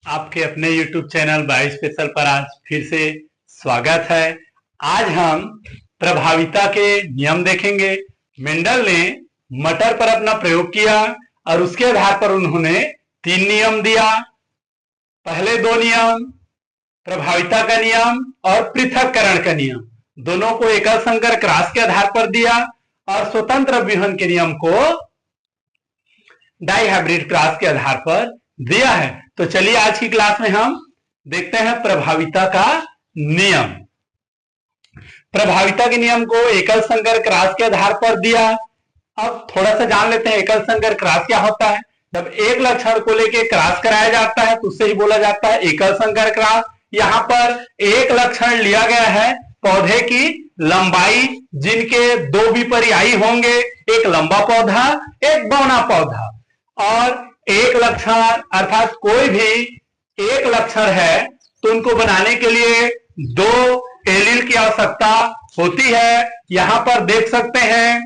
आपके अपने YouTube channel bio special पर आज फिर से स्वागत है। आज हम प्रभाविता के नियम देखेंगे। मेंडल ने मटर पर अपना प्रयोग किया और उसके आधार पर उन्होंने 3 नियम दिया। पहले 2 नियम प्रभाविता का नियम और पृथक्करण का नियम, दोनों को एकल संकर क्रॉस के आधार पर दिया और स्वतंत्र विहन के नियम को डाइहाइब्रिड क्रॉस के आधार पर दिया है। तो चलिए आज की क्लास में हम देखते हैं प्रभाविता का नियम। प्रभाविता के नियम को एकल संकर क्रॉस के आधार पर दिया। अब थोड़ा सा जान लेते हैं एकल संकर क्रॉस क्या होता है। जब एक लक्षण को लेके क्रॉस कराया जाता है तो उससे ही बोला जाता है एकल संकर क्रॉस। यहाँ पर एक लक्षण लिया गया है पौधे की लंबाई, जिनके 2 विपर्यायी होंगे, एक लंबा पौधा एक बौना पौधा, और एक लक्षण अर्थात कोई भी एक लक्षण है तो उनको बनाने के लिए 2 एलील की आवश्यकता होती है। यहां पर देख सकते हैं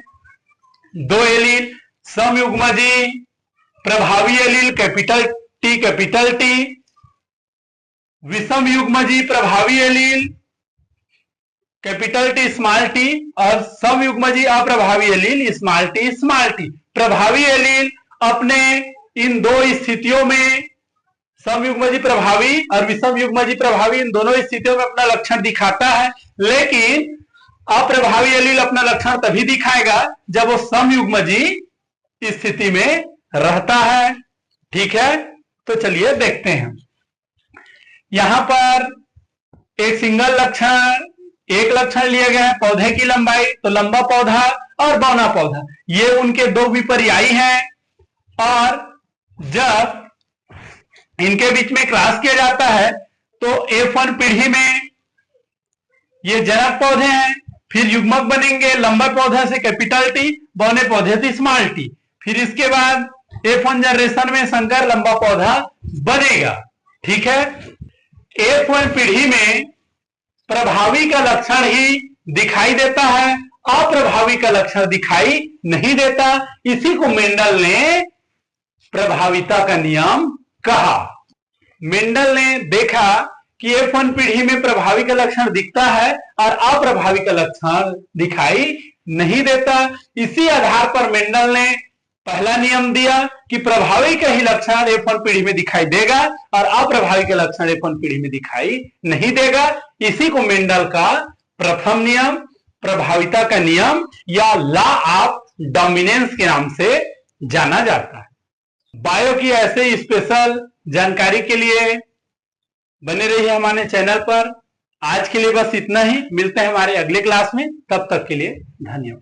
2 एलील समयुग्मजी प्रभावी एलील कैपिटल टी, विषम युग्मजी प्रभावी allele capital T small T, और समयुग्मजी अप्रभावी एलील स्मॉल टी। प्रभावी एलील अपने इन 2 स्थितियों में, समयुग्मजी प्रभावी और विषम युग्मजी प्रभावी, इन दोनों स्थितियों में अपना लक्षण दिखाता है, लेकिन अप्रभावी एलील अपना लक्षण तभी दिखाएगा जब वो समयुग्मजी स्थिति में रहता है। ठीक है, तो चलिए देखते हैं। यहां पर एक सिंगल लक्षण, एक लक्षण लिया गया है पौधे की लंबाई, तो लंबा पौधा और बौना पौधा, ये उनके 2 विपर्यायी हैं, और जब इनके बीच में क्रॉस किया जाता है तो F1 पीढ़ी में ये जनक पौधे हैं, फिर युग्मक बनेंगे लंबा पौधा से कैपिटल टी, बौने पौधे से स्मॉल टी, फिर इसके बाद F1 जनरेशन में संकर लंबा पौधा बनेगा। ठीक है, F1 पीढ़ी में प्रभावी का लक्षण ही दिखाई देता है, अप्रभावी का लक्षण दिखाई नहीं देता। इसी को मेंडल ने प्रभाविता का नियम कहा। मेंडल ने देखा कि F1 पीढ़ी में प्रभावी का लक्षण दिखता है और अप्रभावी का लक्षण दिखाई नहीं देता। इसी आधार पर मेंडल ने पहला नियम दिया कि प्रभावी का ही लक्षण F1 पीढ़ी में दिखाई देगा और अप्रभावी का लक्षण F1 पीढ़ी में दिखाई नहीं देगा। इसी को मेंडल का प्रथम नियम, प्रभाविता का नियम या लॉ ऑफ डोमिनेंस के नाम से जाना जाता है। बायो की ऐसे स्पेशल जानकारी के लिए बने रहिए हमारे चैनल पर। आज के लिए बस इतना ही, मिलते हैं हमारे अगले क्लास में, तब तक के लिए धन्यवाद।